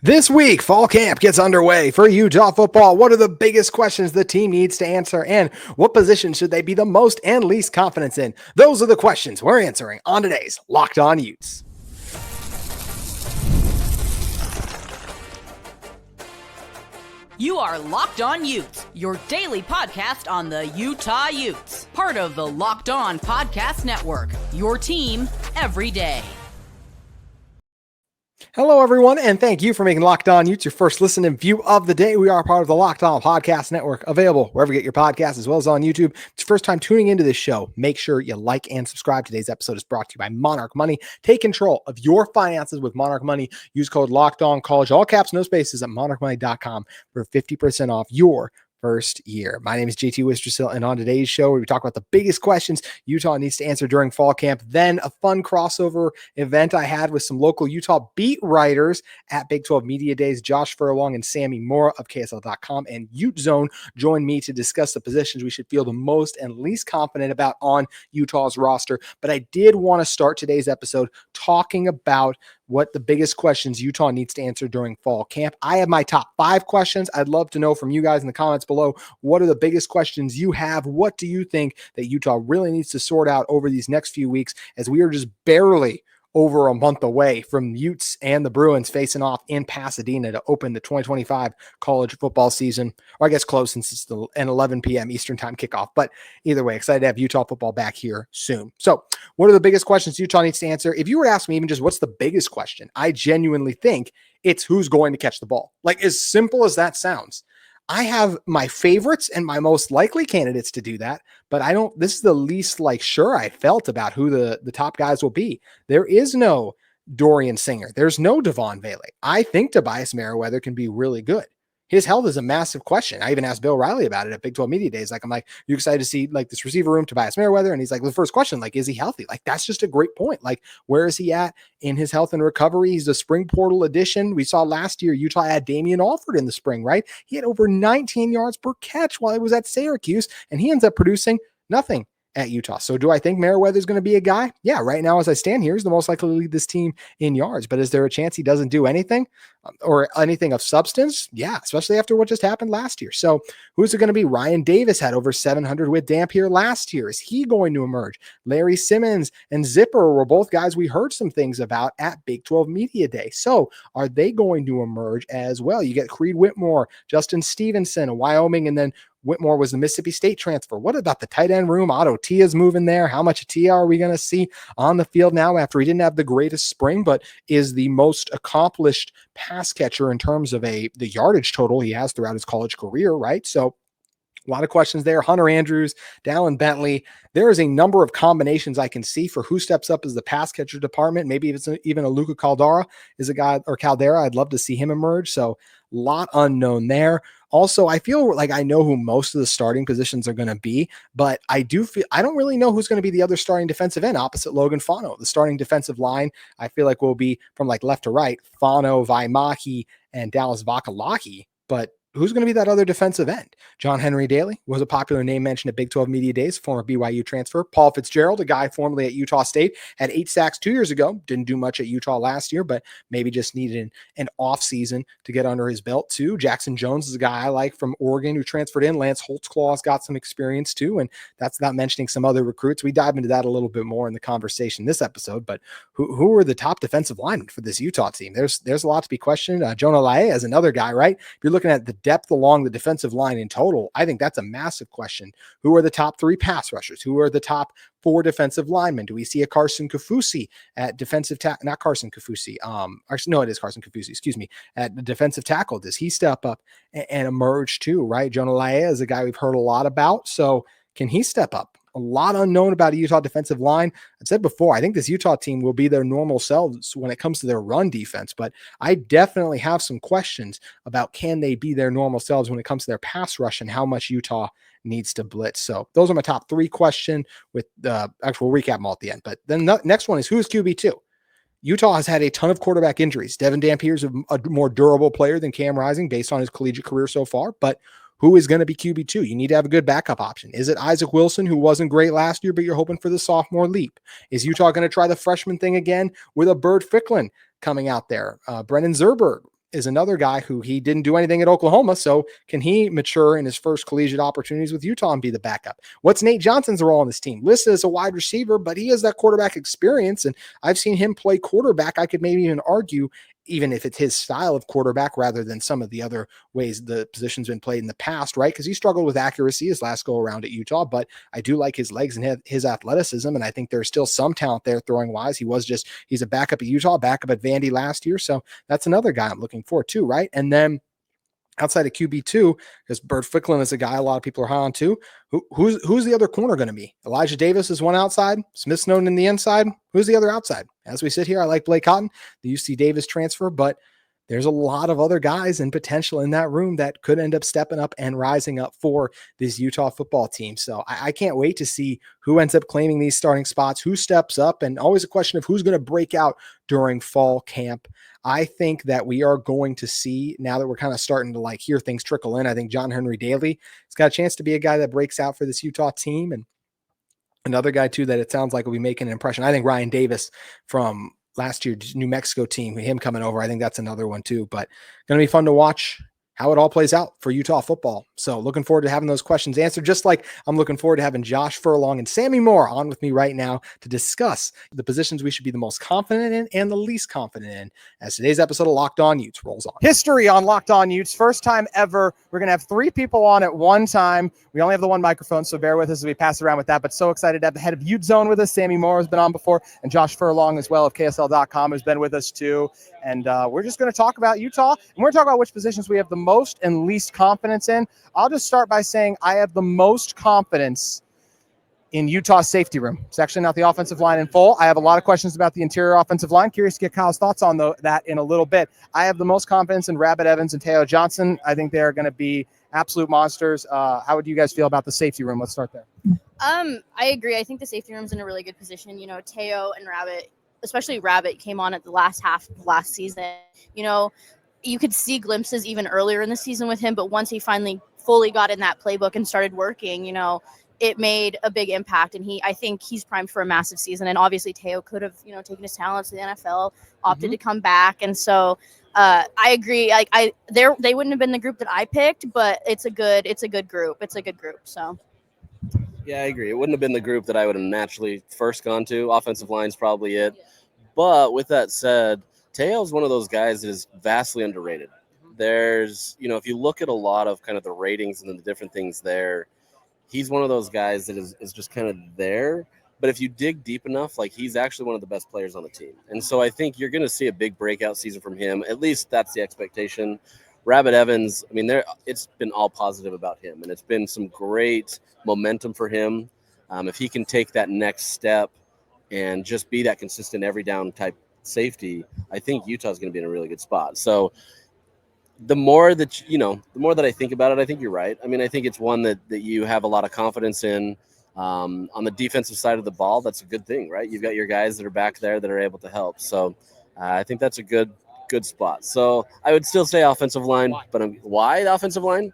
This week, fall camp gets underway for Utah football. What are the biggest questions the team needs to answer, and what position should they be the most and least confidence in? Those are the questions we're answering on today's Locked On Utes. You are Locked On Utes, your daily podcast on the Utah Utes. Part of the Locked On Podcast Network, your team every day. Hello, everyone, and thank you for making Locked On Utes your first listen and view of the day. We are part of the Locked On Podcast Network, available wherever you get your podcasts, as well as on YouTube. If it's your first time tuning into this show, make sure you like and subscribe. Today's episode is brought to you by Monarch Money. Take control of your finances with Monarch Money. Use code LOCKEDONCollege, all caps, no spaces, at monarchmoney.com for 50% off your first year. My name is JT Wistrcill, and on today's show, we talk about the biggest questions Utah needs to answer during fall camp. Then a fun crossover event I had with some local Utah beat writers at Big 12 Media Days. Josh Furlong and Sammy Mora of KSL.com and Ute Zone joined me to discuss the positions we should feel the most and least confident about on Utah's roster. But I did want to start today's episode talking about what the biggest questions Utah needs to answer during fall camp. I have my top 5 questions. I'd love to know from you guys in the comments below. What are the biggest questions you have? What do you think that Utah really needs to sort out over these next few weeks, as we are just barely over a month away from Utes and the Bruins facing off in Pasadena to open the 2025 college football season, or I guess close since it's an 11 p.m. Eastern time kickoff. But either way, excited to have Utah football back here soon. So what are the biggest questions Utah needs to answer? If you were to ask me even just what's the biggest question, I genuinely think it's who's going to catch the ball. Like, as simple as that sounds. I have my favorites and my most likely candidates to do that, but this is the least sure I felt about who the top guys will be. There is no Dorian Singer. There's no Devon Bailey. I think Tobias Merriweather can be really good. His health is a massive question. I even asked Bill Riley about it at Big 12 Media Days. I'm like, you excited to see this receiver room, Tobias Merriweather? And he's like, the first question, is he healthy? That's just a great point. Where is he at in his health and recovery? He's a spring portal addition. We saw last year, Utah had Damian Alford in the spring, right? He had over 19 yards per catch while he was at Syracuse, and he ends up producing nothing at Utah. So do I think Merriweather is going to be a guy? Yeah, right now as I stand here, he's the most likely to lead this team in yards. But is there a chance he doesn't do anything or anything of substance? Yeah, especially after what just happened last year. So who's it going to be? Ryan Davis had over 700 with Dampier last year. Is he going to emerge? Larry Simmons and Zipper were both guys we heard some things about at Big 12 Media Day. So are they going to emerge as well? You get Creed Whitmore, Justin Stevenson, a Wyoming, and then Whitmore was the Mississippi State transfer. What about the tight end room? Otto Tia's moving there. How much Tia are we going to see on the field now after he didn't have the greatest spring, but is the most accomplished pass catcher in terms of the yardage total he has throughout his college career, right? So a lot of questions there. Hunter Andrews, Dallin Bentley. There is a number of combinations I can see for who steps up as the pass catcher department. Maybe if it's even a Luca Caldera is a guy, or Caldera, I'd love to see him emerge. So a lot unknown there. Also, I feel like I know who most of the starting positions are going to be, but I don't really know who's going to be the other starting defensive end opposite Logan Fano. The starting defensive line, I feel like will be from left to right, Fano, Vaimahi, and Dallas Vakalaki, but who's going to be that other defensive end? John Henry Daly was a popular name mentioned at Big 12 Media Days, former BYU transfer. Paul Fitzgerald, a guy formerly at Utah State, had 8 sacks 2 years ago. Didn't do much at Utah last year, but maybe just needed an offseason to get under his belt too. Jackson Jones is a guy I like from Oregon who transferred in. Lance Holtzclaw's got some experience too, and that's not mentioning some other recruits. We dive into that a little bit more in the conversation this episode, but who are the top defensive linemen for this Utah team? There's a lot to be questioned. Jonah Lae is another guy, right? If you're looking at the depth along the defensive line in total, I think that's a massive question. Who are the top 3 pass rushers? Who are the top 4 defensive linemen? Do we see a Carson Kafusi at defensive tackle? Not Carson Kafusi. Actually, no, it is Carson Kafusi. Excuse me. At the defensive tackle, does he step up and emerge too? Right, Jonah Lae is a guy we've heard a lot about. So can he step up? A lot unknown about a Utah defensive line. I've said before, I think this Utah team will be their normal selves when it comes to their run defense, but I definitely have some questions about can they be their normal selves when it comes to their pass rush and how much Utah needs to blitz. So those are my top 3 questions with actual recap them all at the end. But then the next one is who's QB2? Utah has had a ton of quarterback injuries. Devin Dampier is a more durable player than Cam Rising based on his collegiate career so far, but who is going to be QB2? You need to have a good backup option. Is it Isaac Wilson, who wasn't great last year, but you're hoping for the sophomore leap? Is Utah going to try the freshman thing again with a Bird Ficklin coming out there? Brennan Zerberg is another guy who he didn't do anything at Oklahoma. So can he mature in his first collegiate opportunities with Utah and be the backup? What's Nate Johnson's role on this team? Listed as a wide receiver, but he has that quarterback experience. And I've seen him play quarterback. I could maybe even argue, even if it's his style of quarterback rather than some of the other ways the position's been played in the past, right? Because he struggled with accuracy his last go around at Utah, but I do like his legs and his athleticism. And I think there's still some talent there throwing wise. He's a backup at Utah, backup at Vandy last year. So that's another guy I'm looking for too, right? And then outside of QB2, because Bert Ficklin is a guy a lot of people are high on too. Who's the other corner going to be? Elijah Davis is one outside, Smith Snowden in the inside. Who's the other outside? As we sit here, I like Blake Cotton, the UC Davis transfer, but there's a lot of other guys and potential in that room that could end up stepping up and rising up for this Utah football team. So I can't wait to see who ends up claiming these starting spots, who steps up, and always a question of who's going to break out during fall camp. I think that we are going to see, now that we're kind of starting to like hear things trickle in, I think John Henry Daly has got a chance to be a guy that breaks out for this Utah team. And another guy too that it sounds like will be making an impression, I think Ryan Davis from last year's New Mexico team, him coming over, I think that's another one too. But going to be fun to watch how it all plays out for Utah football. So looking forward to having those questions answered, just like I'm looking forward to having Josh Furlong and Sammy Mora on with me right now to discuss the positions we should be the most confident in and the least confident in as today's episode of Locked On Utes rolls on. History on Locked On Utes, first time ever. We're going to have 3 people on at one time. We only have the one microphone, so bear with us as we pass around with that, but so excited to have the head of Ute Zone with us. Sammy Mora has been on before, and Josh Furlong as well of KSL.com has been with us too. And we're just going to talk about Utah, and we're going to talk about which positions we have the most and least confidence in. I'll just start by saying I have the most confidence in Utah's safety room. It's actually not the offensive line in full. I have a lot of questions about the interior offensive line. Curious to get Kyle's thoughts on that in a little bit. I have the most confidence in Rabbit Evans and Teo Johnson. I think they're going to be absolute monsters. How would you guys feel about the safety room? Let's start there. I agree. I think the safety room's in a really good position. You know, Teo and Rabbit, especially Rabbit, came on at the last half of last season. You know, you could see glimpses even earlier in the season with him, but once he finally fully got in that playbook and started working, you know, it made a big impact. And I think he's primed for a massive season. And obviously Teo could have, you know, taken his talents to the NFL, opted to come back. And so I agree. Like they wouldn't have been the group that I picked, but it's a good group. It's a good group. So. Yeah, I agree. It wouldn't have been the group that I would have naturally first gone to. Offensive line's probably it. Yeah. But with that said, Teo's one of those guys that is vastly underrated. There's, you know, if you look at a lot of kind of the ratings and the different things there, he's one of those guys that is just kind of there. But if you dig deep enough, like he's actually one of the best players on the team. And so I think you're going to see a big breakout season from him. At least that's the expectation. Rabbit Evans, I mean, it's been all positive about him. And it's been some great momentum for him. If he can take that next step and just be that consistent every down type safety, I think Utah's going to be in a really good spot. So the more that I think about it, I think you're right. I mean, I think it's one that you have a lot of confidence in. On the defensive side of the ball, that's a good thing, right? You've got your guys that are back there that are able to help. So I think that's a good spot. So I would still say offensive line, but why the offensive line?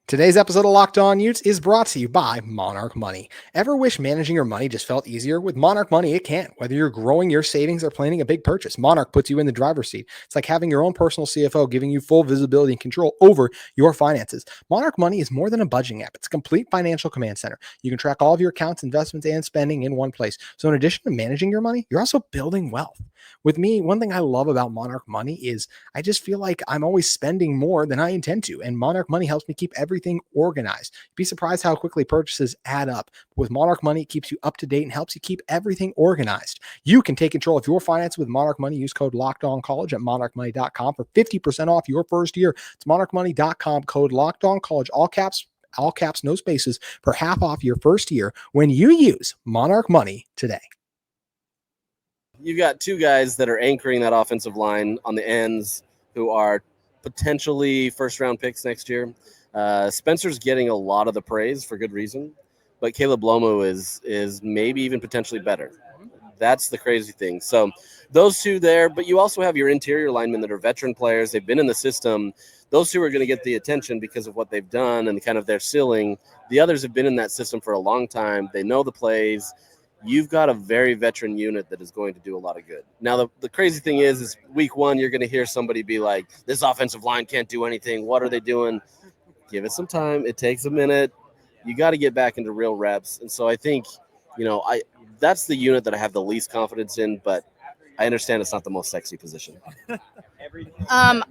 Today's episode of Locked On Utes is brought to you by Monarch Money. Ever wish managing your money just felt easier? With Monarch Money, it can. Whether you're growing your savings or planning a big purchase, Monarch puts you in the driver's seat. It's like having your own personal CFO giving you full visibility and control over your finances. Monarch Money is more than a budgeting app. It's a complete financial command center. You can track all of your accounts, investments, and spending in one place. So in addition to managing your money, you're also building wealth. With me, one thing I love about Monarch Money is I just feel like I'm always spending more than I intend to, and Monarch Money helps me keep everything organized. You'd be surprised how quickly purchases add up. With Monarch Money, it keeps you up to date and helps you keep everything organized. You can take control of your finances with Monarch Money. Use code LOCKEDONCollege at monarchmoney.com for 50% off your first year. It's monarchmoney.com, code LOCKEDONCollege, all caps, no spaces, for half off your first year when you use Monarch Money today. You've got two guys that are anchoring that offensive line on the ends who are potentially first-round picks next year. Spencer's getting a lot of the praise for good reason, but Caleb Lomo is maybe even potentially better. That's the crazy thing. So those two there, but you also have your interior linemen that are veteran players. They've been in the system. Those two are going to get the attention because of what they've done and kind of their ceiling. The others have been in that system for a long time. They know the plays. you've got a very veteran unit that is going to do a lot of good. Now, the crazy thing is week one, you're going to hear somebody be like, this offensive line can't do anything. What are they doing? Give it some time. It takes a minute. You got to get back into real reps. And so I think, that's the unit that I have the least confidence in, but I understand it's not the most sexy position. I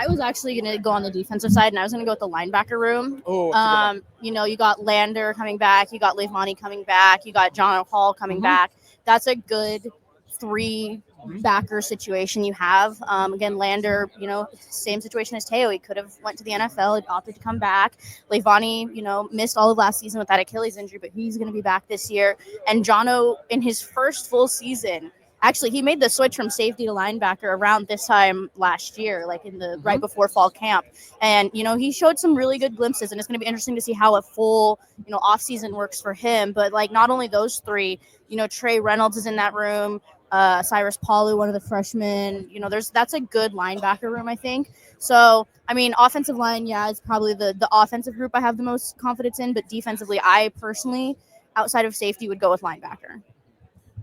was actually going to go on the defensive side, and I was going to go with the linebacker room. You got Lander coming back, you got Leivani coming back, you got John Hall coming back. That's a good 3 backer situation you have. Again, Lander, same situation as Teo. He could have went to the NFL, he opted to come back. Leivani, missed all of last season with that Achilles injury, but he's going to be back this year. And Jono, in his first full season, actually, he made the switch from safety to linebacker around this time last year, like in the right before fall camp. And, he showed some really good glimpses, and it's going to be interesting to see how a full, off season works for him. But like, not only those 3, Trey Reynolds is in that room, Cyrus Paulu, one of the freshmen, that's a good linebacker room, I think. So, offensive line, it's probably the offensive group I have the most confidence in, but defensively, I personally, outside of safety, would go with linebacker.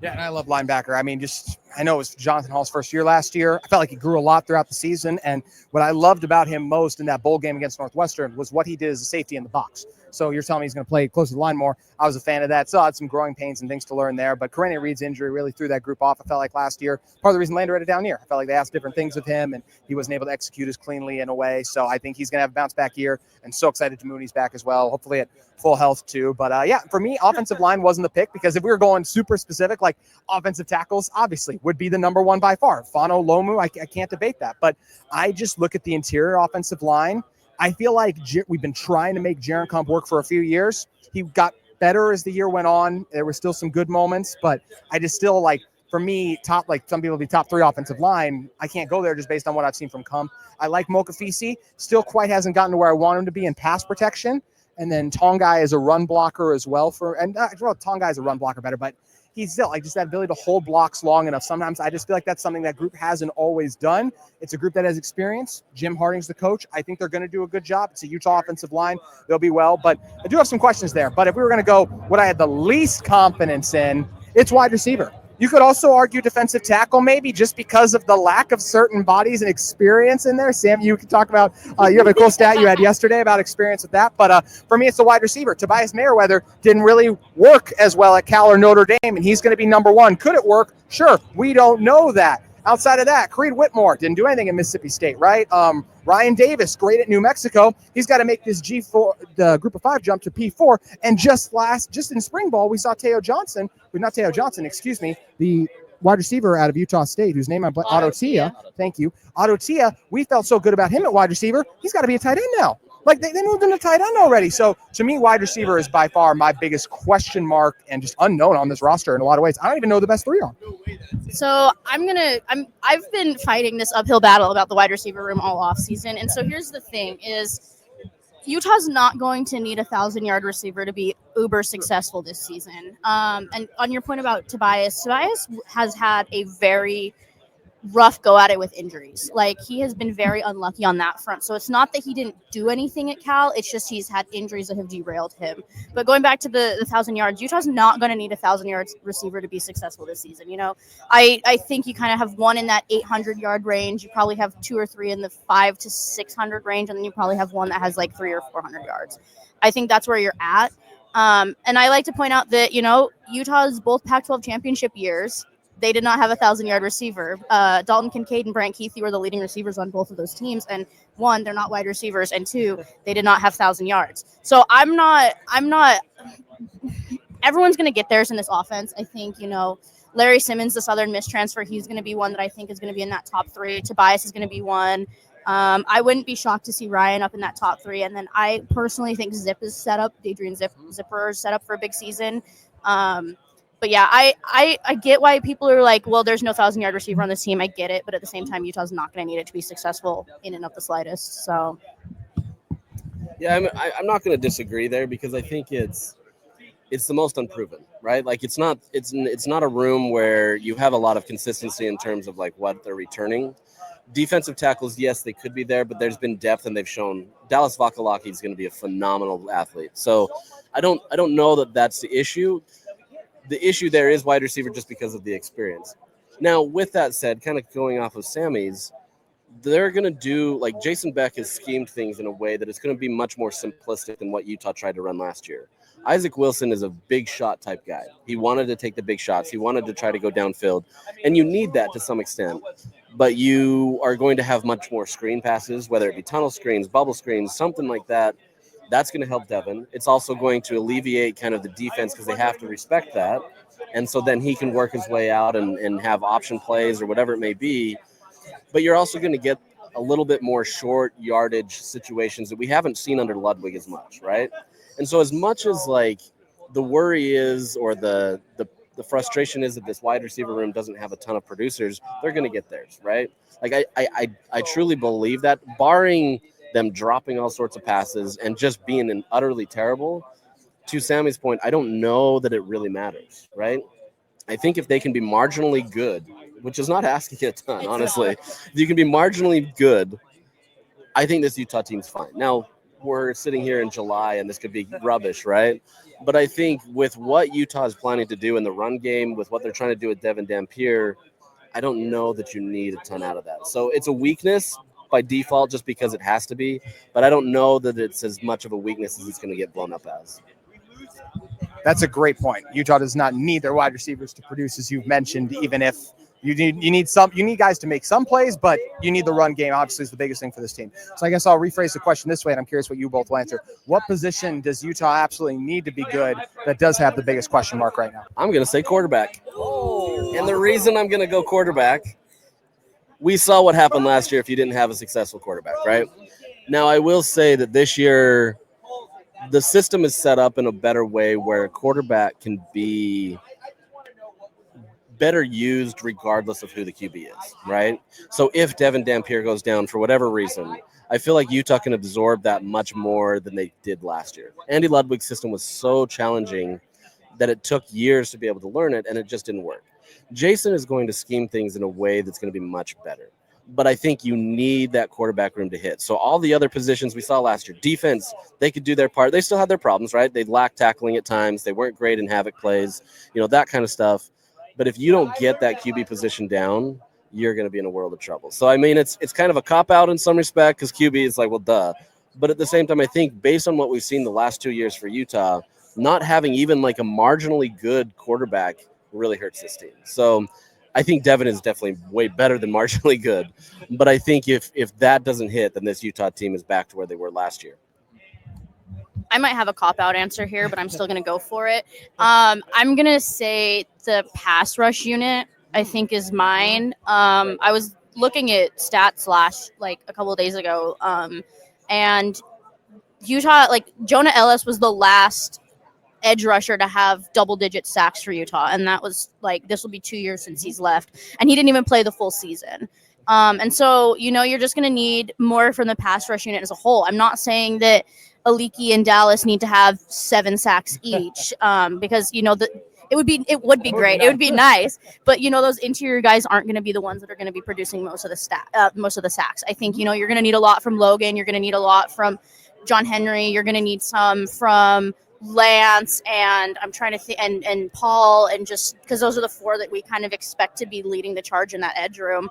Yeah, and I love linebacker. I know it was Jonathan Hall's first year last year. I felt like he grew a lot throughout the season. And what I loved about him most in that bowl game against Northwestern was what he did as a safety in the box. So you're telling me he's going to play close to the line more. I was a fan of that. Still had some growing pains and things to learn there. But Karene Reed's injury really threw that group off, I felt like, last year. Part of the reason Lander had it down here. I felt like they asked different things of him, and he wasn't able to execute as cleanly in a way. So I think he's going to have a bounce-back year, and so excited to Mooney's back as well, hopefully at full health too. But, for me, offensive line wasn't the pick, because if we were going super specific, like offensive tackles, obviously, would be the number one by far. Fano, Lomu, I can't debate that. But I just look at the interior offensive line. I feel like we've been trying to make Jaron Kump work for a few years. He got better as the year went on. There were still some good moments, but I just still for me, some people be top 3 offensive line. I can't go there just based on what I've seen from Kump. I like Mokafisi. Still quite hasn't gotten to where I want him to be in pass protection. And then Tongai is a run blocker as well Tongai is a run blocker better, but he's still just that ability to hold blocks long enough. Sometimes I just feel like that's something that group hasn't always done. It's a group that has experience. Jim Harding's the coach. I think they're going to do a good job. It's a Utah offensive line. They'll be well, but I do have some questions there. But if we were going to go what I had the least confidence in, it's wide receiver. You could also argue defensive tackle, maybe, just because of the lack of certain bodies and experience in there. Sam, you can talk about, you have a cool stat you had yesterday about experience with that. But for me, it's the wide receiver. Tobias Mayweather didn't really work as well at Cal or Notre Dame, and he's going to be number 1. Could it work? Sure. We don't know that. Outside of that, Creed Whitmore didn't do anything at Mississippi State, right? Ryan Davis, great at New Mexico. He's got to make this G4, the Group of 5 jump to P4. And just in spring ball, we saw the wide receiver out of Utah State, whose name Otto Tia. Thank you. Otto Tia, we felt so good about him at wide receiver. He's got to be a tight end now. They moved him to tight end already. So to me, wide receiver is by far my biggest question mark and just unknown on this roster in a lot of ways. I don't even know the best 3 on. So I've been fighting this uphill battle about the wide receiver room all off season. And so here's the thing is Utah's not going to need a 1,000-yard receiver to be uber successful this season. And on your point about Tobias has had a very rough go at it with injuries. He has been very unlucky on that front. So it's not that he didn't do anything at Cal. It's just he's had injuries that have derailed him. But going back to the 1,000 yards, Utah's not going to need a 1,000-yard receiver to be successful this season. I think you kind of have one in that 800-yard range. You probably have 2 or 3 in the 500 to 600 range, and then you probably have one that has 300 or 400 yards. I think that's where you're at. And I like to point out that, Utah's both Pac-12 championship years, they did not have a 1,000-yard receiver. Dalton Kincaid and Brant Keithley were the leading receivers on both of those teams. And 1, they're not wide receivers. And 2, they did not have 1,000 yards. So I'm not, everyone's going to get theirs in this offense. I think, Larry Simmons, the Southern Miss transfer, he's going to be one that I think is going to be in that top 3. Tobias is going to be one. I wouldn't be shocked to see Ryan up in that top 3. And then I personally think Zip is set up. Adrian Zipper is set up for a big season. But yeah, I get why people are like, well, there's no 1,000-yard receiver on this team. I get it. But at the same time, Utah's not going to need it to be successful in and of the slightest. So. Yeah, I'm not going to disagree there because I think it's the most unproven, right? It's not a room where you have a lot of consistency in terms of what they're returning. Defensive tackles, yes, they could be there, but there's been depth, and they've shown Dallas Vakalaki is going to be a phenomenal athlete. So I don't know that that's the issue. The issue there is wide receiver just because of the experience. Now, with that said, kind of going off of Sammy's, they're going to do, like, Jason Beck has schemed things in a way that it's going to be much more simplistic than what Utah tried to run last year. Isaac Wilson is a big shot type guy. He wanted to take the big shots. He wanted to try to go downfield, and you need that to some extent. But you are going to have much more screen passes, whether it be tunnel screens, bubble screens, something like that. That's going to help Devin. It's also going to alleviate kind of the defense because they have to respect that. And so then he can work his way out and have option plays or whatever it may be. But you're also going to get a little bit more short yardage situations that we haven't seen under Ludwig as much, right? And so as much as like the worry is or the frustration is that this wide receiver room doesn't have a ton of producers, they're going to get theirs, right? Like I truly believe that, barring them dropping all sorts of passes and just being an utterly terrible, to Sammy's point, I don't know that it really matters, right? I think if they can be marginally good, which is not asking a ton, honestly, if you can be marginally good, I think this Utah team's fine. Now, we're sitting here in July, and this could be rubbish, right? But I think with what Utah is planning to do in the run game, with what they're trying to do with Devin Dampier, I don't know that you need a ton out of that. So it's a weakness by default just because it has to be, but I don't know that it's as much of a weakness as it's going to get blown up as. That's a great point. Utah does not need their wide receivers to produce, as you've mentioned, even if you need guys to make some plays, but you need the run game, obviously, is the biggest thing for this team. So I guess I'll rephrase the question this way, and I'm curious what you both will answer. What position does Utah absolutely need to be good that does have the biggest question mark right now? I'm going to say quarterback. And the reason I'm going to go quarterback, we saw what happened last year if you didn't have a successful quarterback, right? Now, I will say that this year the system is set up in a better way where a quarterback can be better used regardless of who the QB is, right? So if Devin Dampier goes down for whatever reason, I feel like Utah can absorb that much more than they did last year. Andy Ludwig's system was so challenging that it took years to be able to learn it, and it just didn't work. Jason is going to scheme things in a way that's going to be much better. But I think you need that quarterback room to hit. So all the other positions we saw last year, defense, they could do their part. They still had their problems, right? They lacked tackling at times. They weren't great in havoc plays, that kind of stuff. But if you don't get that QB position down, you're going to be in a world of trouble. So, I mean, it's kind of a cop-out in some respect because QB is like, well, duh. But at the same time, I think based on what we've seen the last 2 years for Utah, not having even like a marginally good quarterback really hurts this team. So I think Devin is definitely way better than marginally good. But I think if that doesn't hit, then this Utah team is back to where they were last year. I might have a cop-out answer here, but I'm still going to go for it. I'm going to say the pass rush unit, I think, is mine. I was looking at stats like a couple of days ago, and Utah, like Jonah Ellis was the last edge rusher to have double-digit sacks for Utah, and that was like this will be 2 years since he's left, and he didn't even play the full season. And so, you're just going to need more from the pass rush unit as a whole. I'm not saying that Aliki and Dallas need to have 7 sacks each, because it would be great. It would be nice, but those interior guys aren't going to be the ones that are going to be producing most of the sacks. I think you're going to need a lot from Logan. You're going to need a lot from John Henry. You're going to need some from Lance, and I'm trying to think, and Paul, and just because those are the 4 that we kind of expect to be leading the charge in that edge room.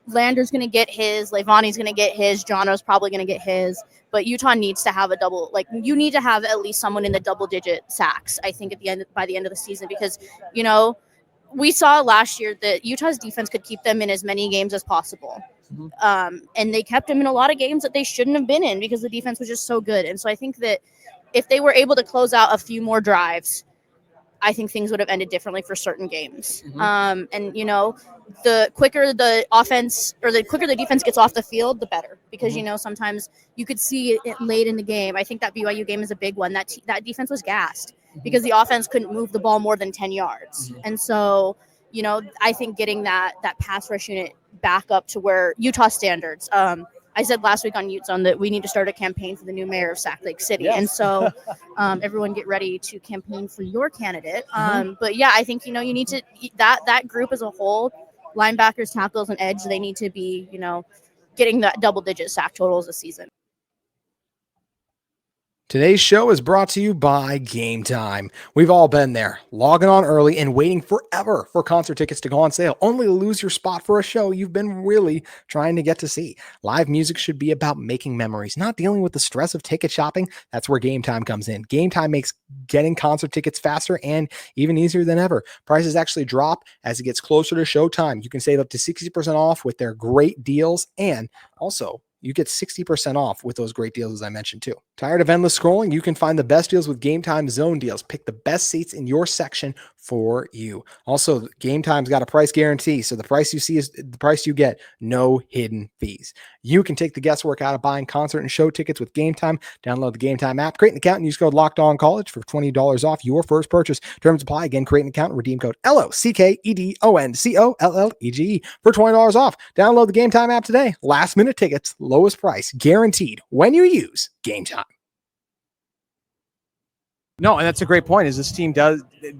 Lander's going to get his, Leivani's going to get his, Jono's probably going to get his, but Utah needs to have you need to have at least someone in the double-digit sacks, I think, by the end of the season, because, we saw last year that Utah's defense could keep them in as many games as possible. Mm-hmm. And they kept them in a lot of games that they shouldn't have been in because the defense was just so good. And so I think that if they were able to close out a few more drives, I think things would have ended differently for certain games. Mm-hmm. And the quicker the offense or the quicker the defense gets off the field, the better, because mm-hmm. Sometimes you could see it late in the game. I think that BYU game is a big one. That defense was gassed mm-hmm. because the offense couldn't move the ball more than 10 yards. Mm-hmm. And so, I think getting that pass rush unit back up to where Utah standards. I said last week on Utes on that we need to start a campaign for the new mayor of Sac Lake City. Yes. And so everyone get ready to campaign for your candidate. Mm-hmm. But yeah, I think, you need to, that group as a whole, linebackers, tackles, and edge, they need to be, getting that double-digit sack totals this season. Today's show is brought to you by Game Time. We've all been there, logging on early and waiting forever for concert tickets to go on sale, only to lose your spot for a show you've been really trying to get to see. Live music should be about making memories, not dealing with the stress of ticket shopping. That's where Game Time comes in. Game Time makes getting concert tickets faster and even easier than ever. Prices actually drop as it gets closer to showtime. You can save up to 60% off with their great deals, and also you get 60% off with those great deals, as I mentioned too. Tired of endless scrolling? You can find the best deals with Game Time Zone deals. Pick the best seats in your section for you. Also, Game Time's got a price guarantee, so the price you see is the price you get. No hidden fees. You can take the guesswork out of buying concert and show tickets with Game Time. Download the Game Time app, create an account, and use code LOCKEDONCollege for $20 off your first purchase. Terms apply. Again, create an account and redeem code LOCKEDONCOLLEGE for $20 off. Download the Game Time app today. Last minute tickets, lowest price, guaranteed when you use Game Time. No, and that's a great point. Is this team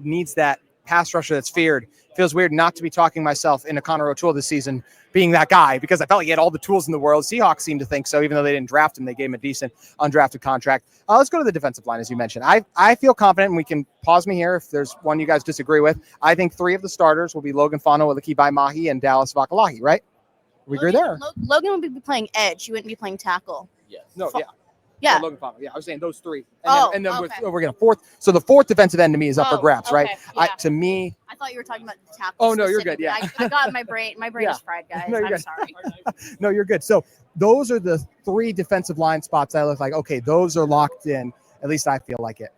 needs that pass rusher that's feared. Feels weird not to be talking myself into Connor O'Toole this season being that guy, because I felt like he had all the tools in the world. Seahawks seem to think so, even though they didn't draft him. They gave him a decent undrafted contract. Let's go to the defensive line, as you mentioned. I feel confident, and we can pause me here if there's one you guys disagree with. I think 3 of the starters will be Logan Fano, Alakibai Mahi, and Dallas Vakalahi, right? We agree there? Logan would be playing edge. He wouldn't be playing tackle. Yes. No, yeah. Yeah. Logan Fano. Yeah, I was saying those 3. And then okay. we're going to fourth. So the fourth defensive end to me is up for grabs, okay, right? yeah. To me, I thought you were talking about the tackle. Oh, no, you're good, specifically. yeah. I got my brain. My brain Yeah. is fried, guys. No, you're I'm good. sorry. no, you're good. So those are the 3 defensive line spots I look like, okay, those are locked in. At least I feel like it.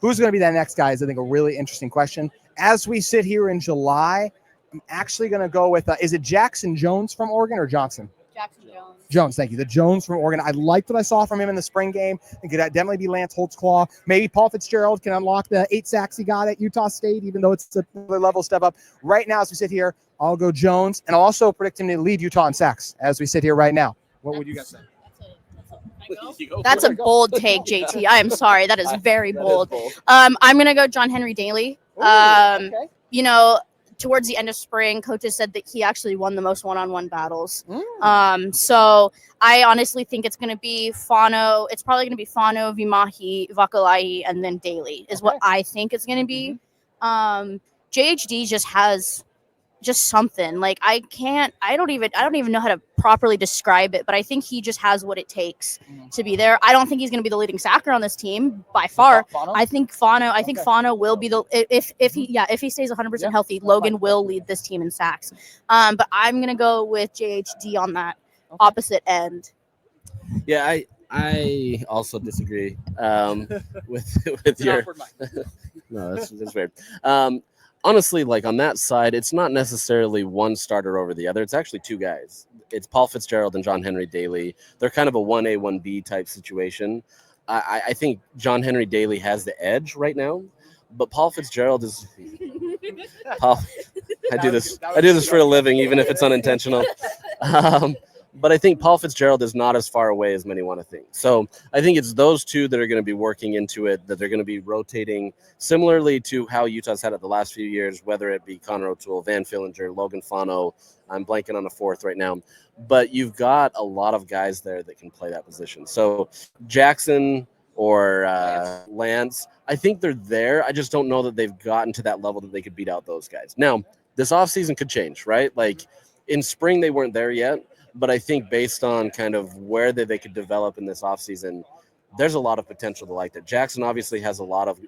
Who's going to be that next guy is, I think, a really interesting question. As we sit here in July, I'm actually going to go with, is it Jackson Jones from Oregon or Johnson? Jackson Jones. Jones, thank you. The Jones from Oregon. I liked what I saw from him in the spring game. It could definitely be Lance Holtzclaw. Maybe Paul Fitzgerald can unlock the 8 sacks he got at Utah State, even though it's another level step up. Right now, as we sit here, I'll go Jones, and I'll also predict him to lead Utah in sacks as we sit here right now. What would you guys say? That's a bold take, JT. I am sorry. That is very bold. That is bold. I'm going to go John Henry Daly. Okay. You know, towards the end of spring, coaches said that he actually won the most one-on-one battles. So I honestly think it's going to be Fano. It's probably going to be Fano, Vimahi, Vakalahi, and then Daly is what I think it's going to be. JHD just has just something. Like I don't even know how to properly describe it, but I think he just has what it takes to be there. I don't think he's going to be the leading sacker on this team by far. I think Fano will be the if he stays 100% healthy, Logan will lead this team in sacks. But I'm going to go with JHD on that opposite end. Yeah, I also disagree with your no, that's weird. Honestly, like on that side, it's not necessarily one starter over the other. It's actually 2 guys. It's Paul Fitzgerald and John Henry Daly. They're kind of a 1A, 1B type situation. I think John Henry Daly has the edge right now, but Paul Fitzgerald is Paul. I do this for a living, even if it's unintentional. But I think Paul Fitzgerald is not as far away as many want to think. So I think it's those 2 that are going to be working into it, that they're going to be rotating similarly to how Utah's had it the last few years, whether it be Connor O'Toole, Van Fillinger, Logan Fano. I'm blanking on a 4th right now. But you've got a lot of guys there that can play that position. So Jackson or Lance, I think they're there. I just don't know that they've gotten to that level that they could beat out those guys. Now, this offseason could change, right? Like in spring, they weren't there yet. But I think based on kind of where they could develop in this offseason, there's a lot of potential to like that. Jackson obviously has a lot of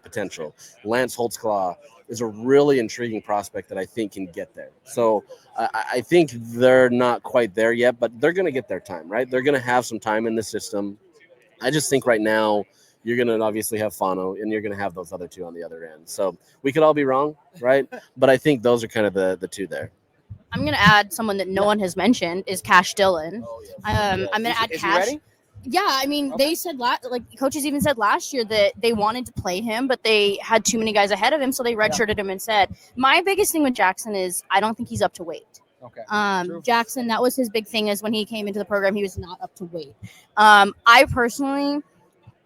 potential. Lance Holtzclaw is a really intriguing prospect that I think can get there. So I think they're not quite there yet, but they're going to get their time, right? They're going to have some time in the system. I just think right now you're going to obviously have Fano, and you're going to have those other 2 on the other end. So we could all be wrong, right? But I think those are kind of the 2 there. I'm going to add someone that no one has mentioned is Cash Dillon. I'm going to add Is he Cash. ready? Yeah, I mean, they said coaches even said last year that they wanted to play him, but they had too many guys ahead of him, so they redshirted him instead. My biggest thing with Jackson is I don't think he's up to weight. Okay. Jackson, that was his big thing, is when he came into the program, he was not up to weight. I personally,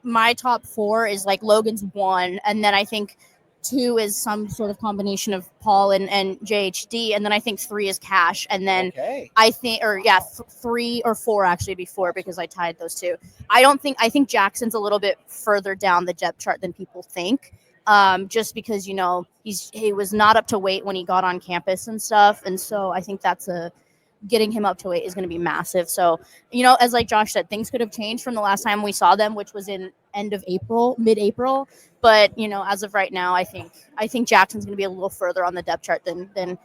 my top 4 is like Logan's 1, and then I think 2 is some sort of combination of Paul and JHD, and then I think 3 is Cash, and then I think, 3 or 4 actually before, because I tied those 2. I think Jackson's a little bit further down the depth chart than people think, just because he was not up to weight when he got on campus and stuff, and so I think getting him up to weight is going to be massive. So, as like Josh said, things could have changed from the last time we saw them, which was in mid-April. But, as of right now, I think Jackson's going to be a little further on the depth chart than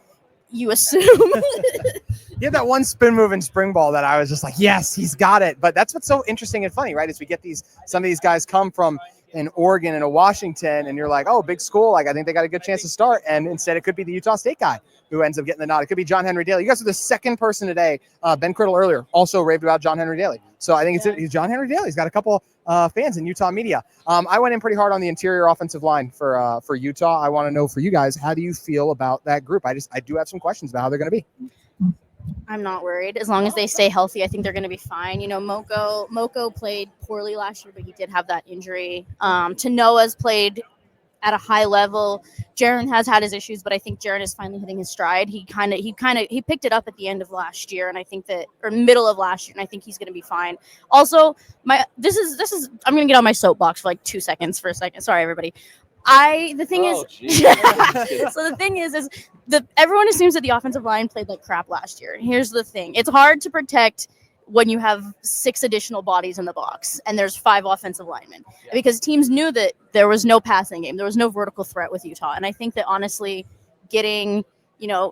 you assume. You had that one spin move in spring ball that I was just like, yes, he's got it. But that's what's so interesting and funny, right? Is we get some of these guys come from an Oregon and a Washington, and you're like, oh, big school. Like, I think they got a good chance to start. And instead it could be the Utah State guy who ends up getting the nod. It could be John Henry Daly. You guys are the second person today. Ben Criddle earlier also raved about John Henry Daly. So I think it's John Henry Daly. He's got a couple fans in Utah media. I went in pretty hard on the interior offensive line for Utah. I want to know for you guys, how do you feel about that group? I do have some questions about how they're going to be. I'm not worried. As long as they stay healthy, I think they're going to be fine. Moko played poorly last year, but he did have that injury. Tanoa's played at a high level. Jaron has had his issues, but I think Jaron is finally hitting his stride. He picked it up at the end of last year, and I think middle of last year, and I think he's going to be fine. Also, I'm going to get on my soapbox for like 2 seconds for a second. Sorry, everybody. The thing is everyone assumes that the offensive line played like crap last year. Here's the thing. It's hard to protect when you have 6 additional bodies in the box and there's 5 offensive linemen, because teams knew that there was no passing game. There was no vertical threat with Utah. And I think that honestly getting,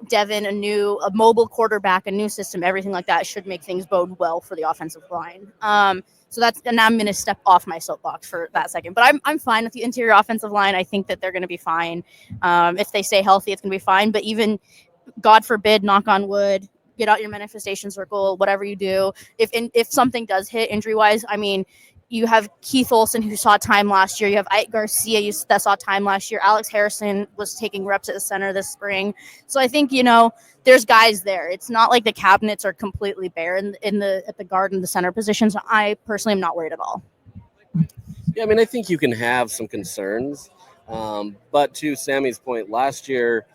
Devin, a mobile quarterback, a new system, everything like that should make things bode well for the offensive line. And I'm going to step off my soapbox for that second, but I'm fine with the interior offensive line. I think that they're going to be fine. If they stay healthy, it's going to be fine. But even, God forbid, knock on wood, get out your manifestation circle, whatever you do. If something does hit injury wise, I mean, you have Keith Olson, who saw time last year. You have Ike Garcia, that saw time last year. Alex Harrison was taking reps at the center this spring. So I think, there's guys there. It's not like the cabinets are completely bare at the guard and the center position. So I personally am not worried at all. Yeah, I mean, I think you can have some concerns. But to Sammy's point, last year,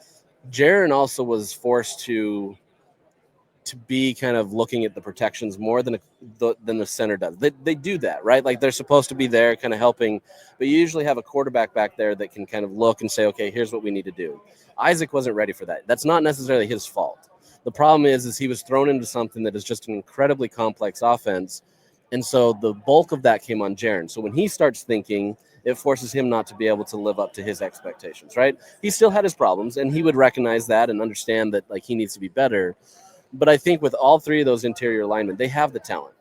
Jaron also was forced to be kind of looking at the protections more than the center does. They do that, right? Like, they're supposed to be there kind of helping, but you usually have a quarterback back there that can kind of look and say, okay, here's what we need to do. Isaac wasn't ready for that. That's not necessarily his fault. The problem is he was thrown into something that is just an incredibly complex offense, and so the bulk of that came on Jaron. So when he starts thinking, it forces him not to be able to live up to his expectations, right? He still had his problems, and he would recognize that and understand that, like, he needs to be better. But I think with all 3 of those interior linemen, they have the talent.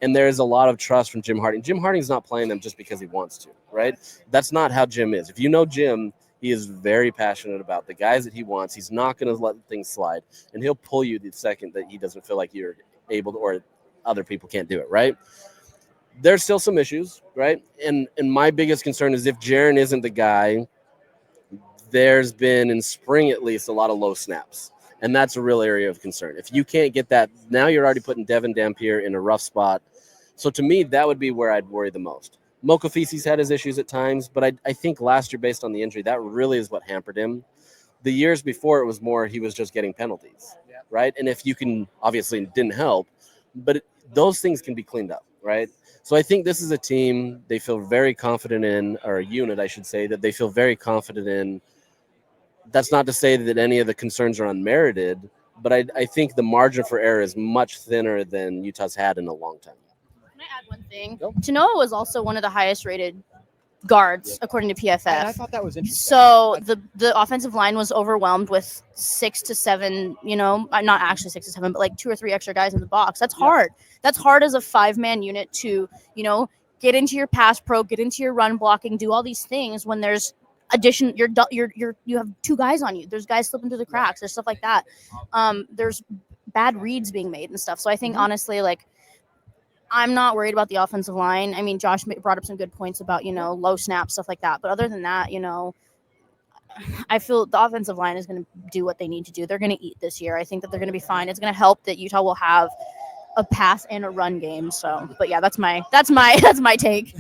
And there is a lot of trust from Jim Harding. Jim Harding's not playing them just because he wants to, right? That's not how Jim is. If you know Jim, he is very passionate about the guys that he wants. He's not going to let things slide. And he'll pull you the second that he doesn't feel like you're able to, or other people can't do it, right? There's still some issues, right? And my biggest concern is if Jaron isn't the guy, there's been, in spring at least, a lot of low snaps. And that's a real area of concern. If you can't get that, now you're already putting Devin Dampier in a rough spot. So to me, that would be where I'd worry the most. Mokafisi's had his issues at times, but I think last year, based on the injury, that really is what hampered him. The years before, it was more he was just getting penalties, right? And if you can, obviously it didn't help, but those things can be cleaned up, right? So I think this is a team they feel very confident in, or a unit, I should say, that they feel very confident in. That's not to say that any of the concerns are unmerited, but I think the margin for error is much thinner than Utah's had in a long time. Can I add one thing? Nope. Tanoa was also one of the highest rated guards, according to PFF. And I thought that was interesting. So the offensive line was overwhelmed with 6 to 7, not actually 6 to 7, but like 2 or 3 extra guys in the box. That's hard. That's hard as a 5-man unit to, get into your pass pro, get into your run blocking, do all these things when there's you have 2 guys on you. There's guys slipping through the cracks. There's stuff like that. There's bad reads being made and stuff. So I think honestly, like, I'm not worried about the offensive line. I mean, Josh brought up some good points about, low snaps, stuff like that. But other than that, I feel the offensive line is going to do what they need to do. They're going to eat this year. I think that they're going to be fine. It's going to help that Utah will have a pass and a run game. So, but yeah, that's my take.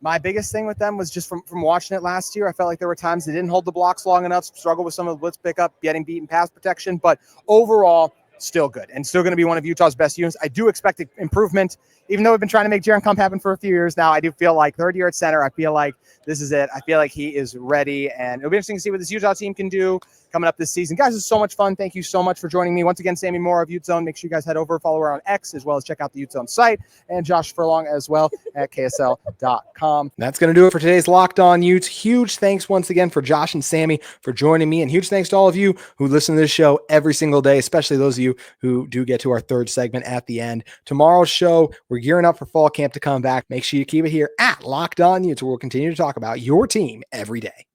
My biggest thing with them was just from watching it last year. I felt like there were times they didn't hold the blocks long enough, struggled with some of the blitz pickup, getting beaten pass protection, but overall, still good and still going to be one of Utah's best units. I do expect improvement, even though we've been trying to make Jaron Kump happen for a few years now. I do feel like third year at center, I feel like this is it. I feel like he is ready, and it'll be interesting to see what this Utah team can do coming up this season. Guys, this is so much fun. Thank you so much for joining me. Once again, Sammy Mora of Ute Zone. Make sure you guys head over, follow her on X, as well as check out the Ute Zone site, and Josh Furlong as well at ksl.com. That's going to do it for today's Locked On Utes. Huge thanks once again for Josh and Sammy for joining me, and huge thanks to all of you who listen to this show every single day, especially those of you who do get to our third segment at the end. Tomorrow's show, we're gearing up for fall camp to come back. Make sure you keep it here at Locked On Utes, where we'll continue to talk about your team every day.